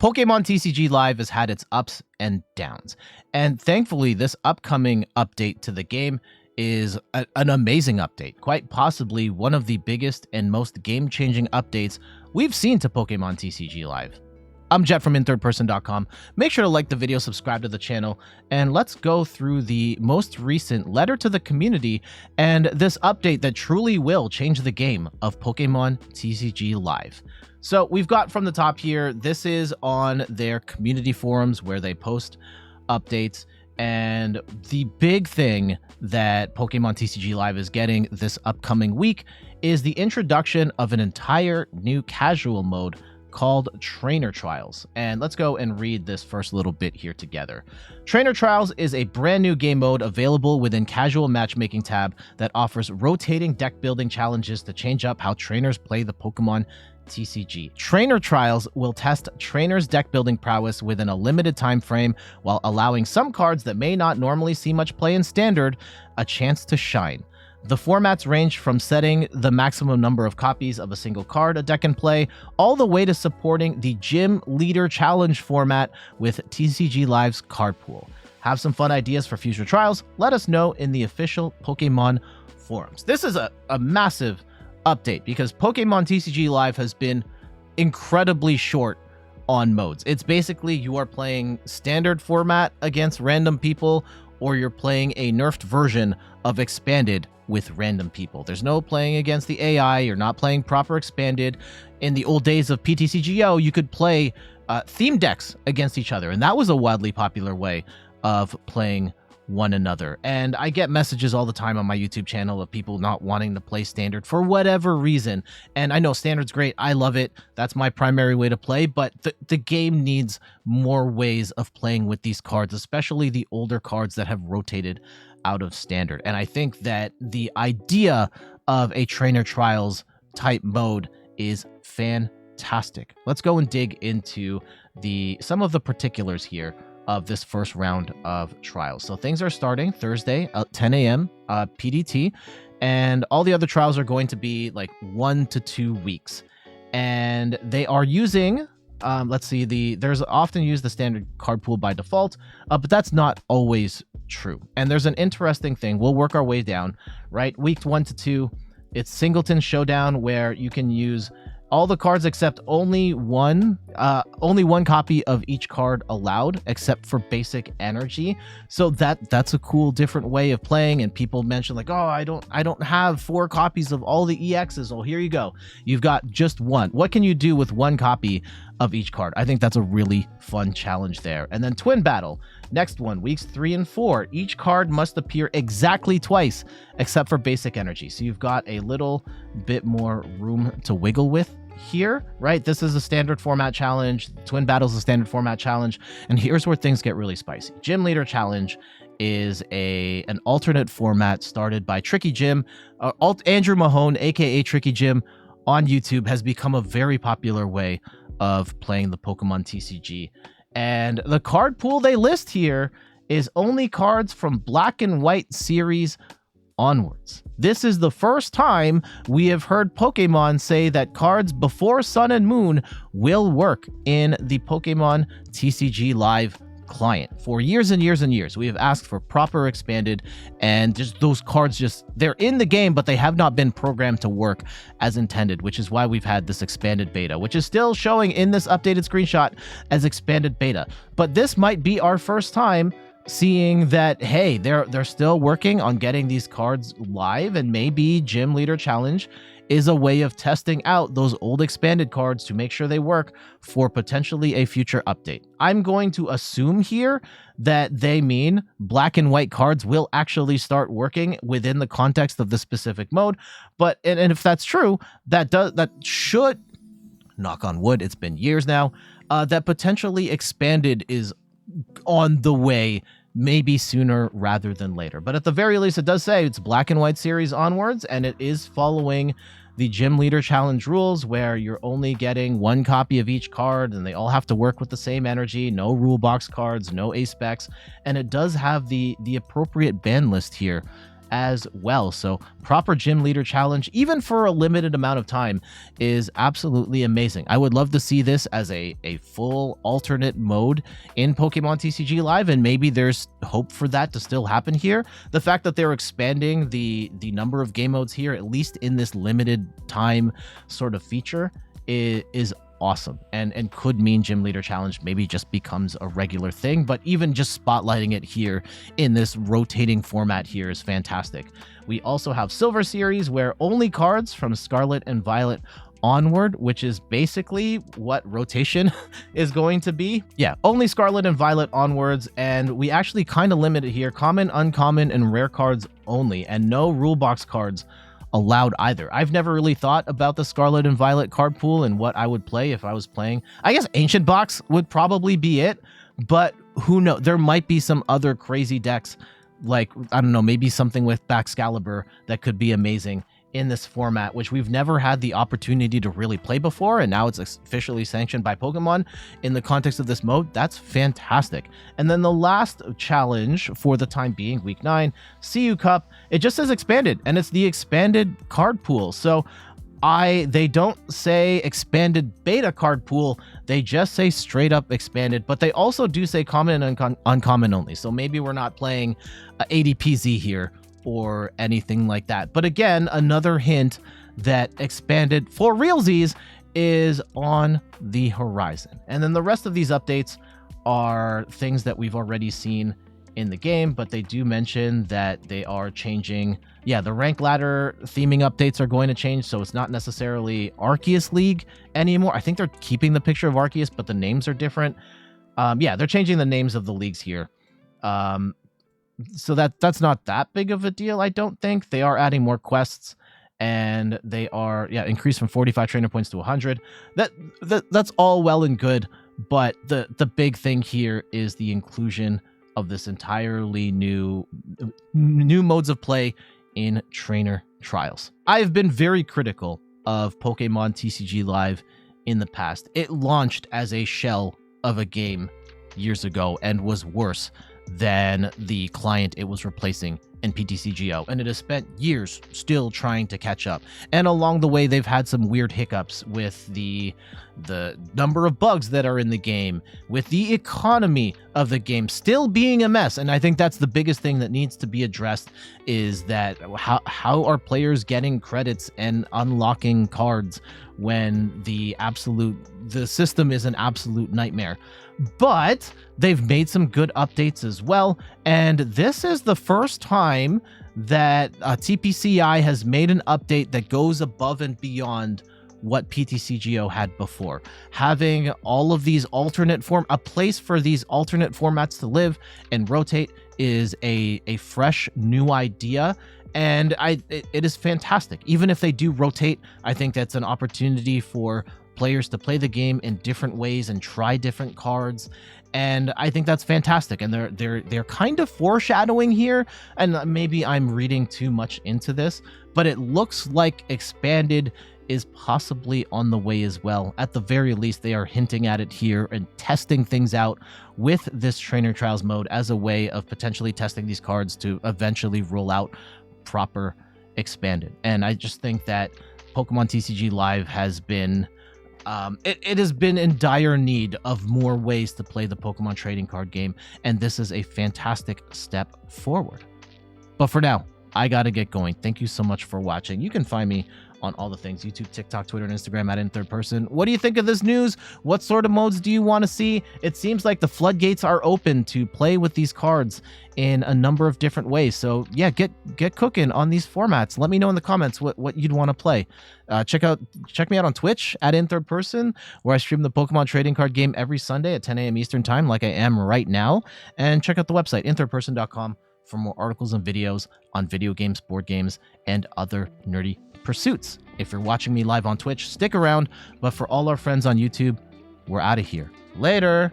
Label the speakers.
Speaker 1: Pokemon TCG Live has had its ups and downs, and thankfully this upcoming update to the game is an amazing update, quite possibly one of the biggest and most game-changing updates we've seen to Pokemon TCG Live. I'm Jet from inthirdperson.com. Make sure to like the video, subscribe to the channel, and let's go through the most recent letter to the community and this update that truly will change the game of Pokemon TCG Live. So we've got from the top here, this is on their community forums where they post updates, and the big thing that Pokemon TCG Live is getting this upcoming week is the introduction of an entire new casual mode called Trainer Trials. And let's go and read this first little bit here together. Trainer Trials is a brand new game mode available within Casual Matchmaking tab that offers rotating deck building challenges to change up how trainers play the Pokemon TCG. Trainer Trials will test trainers' deck building prowess within a limited time frame while allowing some cards that may not normally see much play in Standard a chance to shine. The formats range from setting the maximum number of copies of a single card a deck can play, all the way to supporting the Gym Leader Challenge format with TCG Live's card pool. Have some fun ideas for future trials? Let us know in the official Pokemon forums. This is a massive update because Pokemon TCG Live has been incredibly short on modes. It's basically you are playing Standard format against random people, or you're playing a nerfed version of Expanded with random people. There's no playing against the AI. You're not playing proper Expanded. In the old days of PTCGO, you could play theme decks against each other, and that was a wildly popular way of playing one another. And I get messages all the time on my YouTube channel of people not wanting to play Standard for whatever reason. And I know Standard's great. I love it. That's my primary way to play, but the game needs more ways of playing with these cards, especially the older cards that have rotated out of Standard. And I think that the idea of a Trainer Trials type mode is fantastic. Let's go and dig into some of the particulars here of this first round of trials. So things are starting Thursday at 10 a.m. PDT, and all the other trials are going to be like 1 to 2 weeks. And they are using, let's see, there's often used the Standard card pool by default, but that's not always true. And there's an interesting thing. We'll work our way down, right? Week 1 to 2, it's Singleton Showdown, where you can use all the cards except only one copy of each card allowed, except for basic energy. So that's a cool different way of playing. And people mention like, oh, I don't have 4 copies of all the EXs. Well, here you go. You've got just one. What can you do with one copy of each card? I think that's a really fun challenge there. And then Twin Battle, next one, weeks 3 and 4. Each card must appear exactly twice, except for basic energy. So you've got a little bit more room to wiggle with here, right? This is a Standard format challenge. Twin Battle's a Standard format challenge. And here's where things get really spicy. Gym Leader Challenge is an alternate format started by Tricky Jim. Andrew Mahone, aka Tricky Jim, on YouTube has become a very popular way of playing the Pokemon TCG. And the card pool they list here is only cards from Black and White series onwards. This is the first time we have heard Pokemon say that cards before Sun and Moon will work in the Pokemon TCG Live client. For years and years and years, we have asked for proper Expanded, and just those cards, they're in the game, but they have not been programmed to work as intended, which is why we've had this Expanded beta, which is still showing in this updated screenshot as Expanded beta. But this might be our first time seeing that, hey, they're still working on getting these cards live, and maybe Gym Leader Challenge is a way of testing out those old Expanded cards to make sure they work for potentially a future update. I'm going to assume here that they mean Black and White cards will actually start working within the context of the specific mode. But and if that's true, that should, knock on wood, it's been years now, that potentially Expanded is on the way, maybe sooner rather than later. But at the very least, it does say it's Black and White series onwards, and it is following the Gym Leader Challenge rules, where you're only getting one copy of each card, and they all have to work with the same energy. No rule box cards, no A specs, and it does have the appropriate ban list here as well. So proper gym leader challenge, even for a limited amount of time, is absolutely amazing. I would love to see this as a full alternate mode in Pokemon TCG Live, and maybe there's hope for that to still happen here. The fact that they're expanding the number of game modes here, at least in this limited time sort of feature, is awesome, and could mean gym leader challenge maybe just becomes a regular thing. But even just spotlighting it here in this rotating format here is fantastic. We also have Silver Series, where only cards from Scarlet and Violet onward, which is basically what rotation is going to be. Yeah, only Scarlet and Violet onwards, and we actually kind of limit it here: common, uncommon, and rare cards only, and no rule box cards allowed either. I've never really thought about the Scarlet and Violet card pool and what I would play if I was playing. I guess Ancient Box would probably be it, but who knows? There might be some other crazy decks, like, I don't know, maybe something with Baxcalibur that could be amazing in this format, which we've never had the opportunity to really play before, and now it's officially sanctioned by Pokemon in the context of this mode. That's fantastic. And then the last challenge for the time being, week 9, CU Cup, it just says expanded, and it's the expanded card pool. So they don't say expanded beta card pool, they just say straight up expanded, but they also do say common and uncommon only. So maybe we're not playing ADPZ here or anything like that. But again, another hint that expanded for realsies is on the horizon. And then the rest of these updates are things that we've already seen in the game, but they do mention that they are changing. Yeah, the rank ladder theming updates are going to change, so it's not necessarily Arceus League anymore. I think they're keeping the picture of Arceus, but the names are different. Yeah, they're changing the names of the leagues here. So that's not that big of a deal, I don't think. They are adding more quests, and they are, yeah, increased from 45 trainer points to 100. That's all well and good, but the big thing here is the inclusion of this entirely new modes of play in trainer trials. I've been very critical of Pokemon TCG Live in the past. It launched as a shell of a game years ago and was worse than the client it was replacing in PTCGO, and it has spent years still trying to catch up. And along the way, they've had some weird hiccups with the number of bugs that are in the game, with the economy of the game still being a mess. And I think that's the biggest thing that needs to be addressed, is that how are players getting credits and unlocking cards when the system is an absolute nightmare. But they've made some good updates as well, and this is the first time that TPCI has made an update that goes above and beyond what PTCGO had before. Having all of these a place for these alternate formats to live and rotate is a fresh new idea, and it is fantastic. Even if they do rotate, I think that's an opportunity for players to play the game in different ways and try different cards, and I think that's fantastic. And they're kind of foreshadowing here, and maybe I'm reading too much into this, but it looks like expanded is possibly on the way as well. At the very least, they are hinting at it here and testing things out with this trainer trials mode as a way of potentially testing these cards to eventually roll out proper expanded. And I just think that Pokemon TCG Live has been it has been in dire need of more ways to play the Pokemon trading card game, and this is a fantastic step forward. But for now, I gotta get going. Thank you so much for watching. You can find me on all the things: YouTube, TikTok, Twitter, and Instagram at In Third Person. What do you think of this news? What sort of modes do you want to see? It seems like the floodgates are open to play with these cards in a number of different ways. So yeah, get cooking on these formats. Let me know in the comments what you'd want to play. Check me out on Twitch at In Third Person, where I stream the Pokemon trading card game every Sunday at 10 a.m. Eastern time, like I am right now. And check out the website, inthirdperson.com, for more articles and videos on video games, board games, and other nerdy pursuits. If you're watching me live on Twitch, stick around. But for all our friends on YouTube, we're out of here. Later.